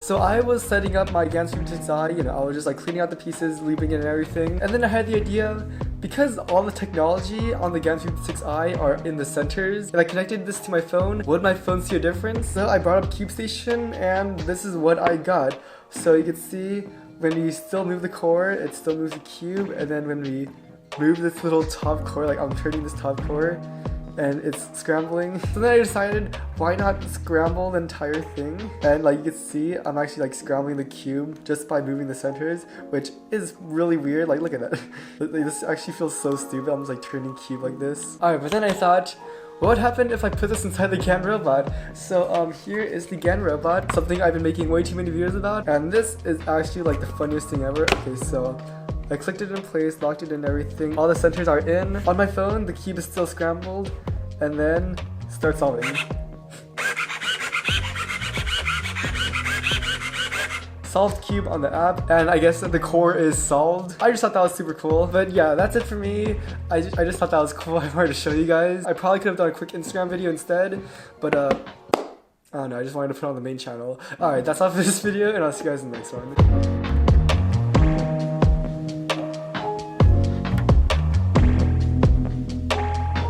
So I was setting up my GAN 6i, you know, I was just like cleaning out the pieces, looping it and everything. And then I had the idea, because all the technology on the GAN 6i are in the centers, if I connected this to my phone, would my phone see a difference? So I brought up Cube Station and this is what I got. So you can see when we still move the core, it still moves the cube, and then when we move this little top core, like I'm turning this top core, and it's scrambling. So then I decided, why not scramble the entire thing? And like you can see, I'm actually like scrambling the cube just by moving the centers, which is really weird. Like look at that. This actually feels so stupid. I'm just like turning cube like this. Alright, but then I thought, what would happen if I put this inside the GAN robot? So here is the GAN robot, something I've been making way too many videos about. And this is actually like the funniest thing ever. Okay, so I clicked it in place, locked it in everything. All the centers are in. On my phone, the cube is still scrambled. And then start solving. Solved cube on the app, and I guess that the core is solved. I just thought that was super cool. But yeah, that's it for me. I just thought that was cool. I wanted to show you guys. I probably could have done a quick Instagram video instead, but I don't know, I just wanted to put it on the main channel. Alright, that's all for this video, and I'll see you guys in the next one.